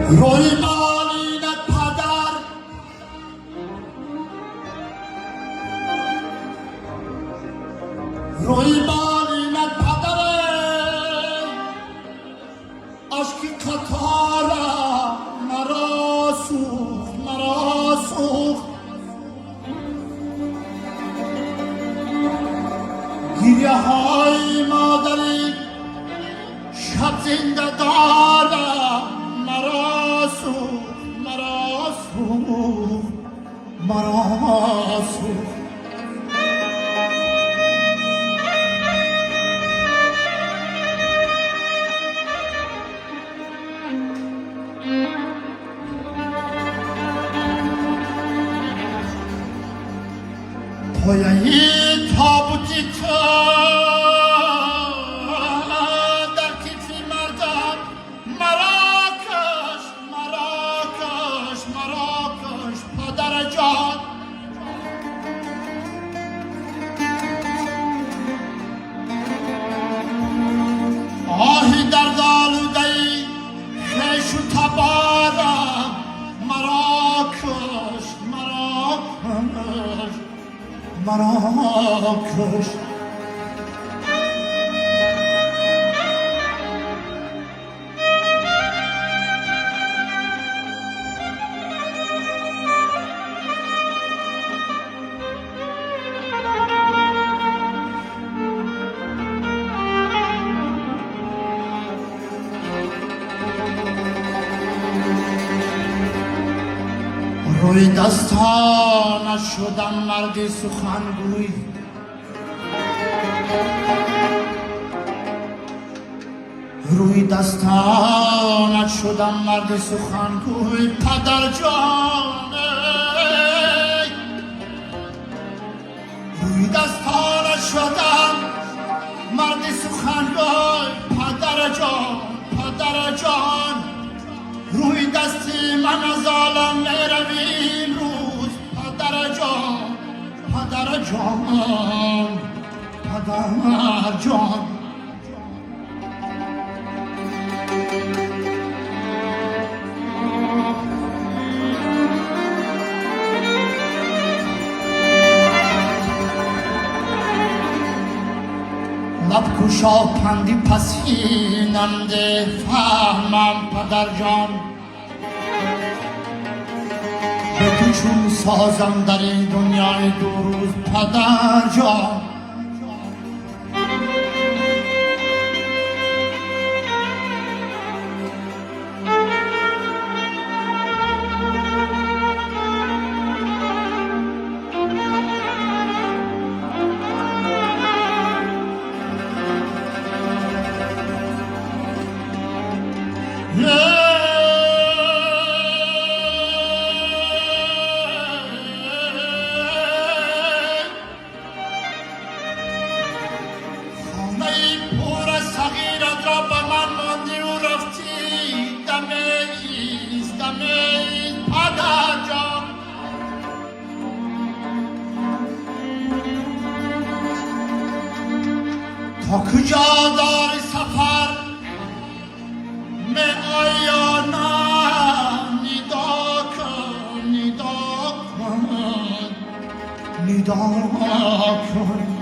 روی بالینت پدر روی بالینت پدر اشکی قطارا مرا سوخت گریه های مادری شب زنده دارم مرا سوخت پایه تابوتی تو در کیفی مردم مرا کش پدر جان آهی درد آلوده‌ای خیش و تبارم مرا کش روی دستانت شدم مرد سخنگوی روی دستانت شدم مرد سخنگوی پدر جان روی دستانت شدم مرد سخنگوی پدر جان روی دستی من از عالم میروی امروز پدر جان لب کشا پندی پسیننده فهمم پدر جان به تو چون سازم در این دنیای دو روز پدر جان تا کجا داری سفر می آیا نه ندا کن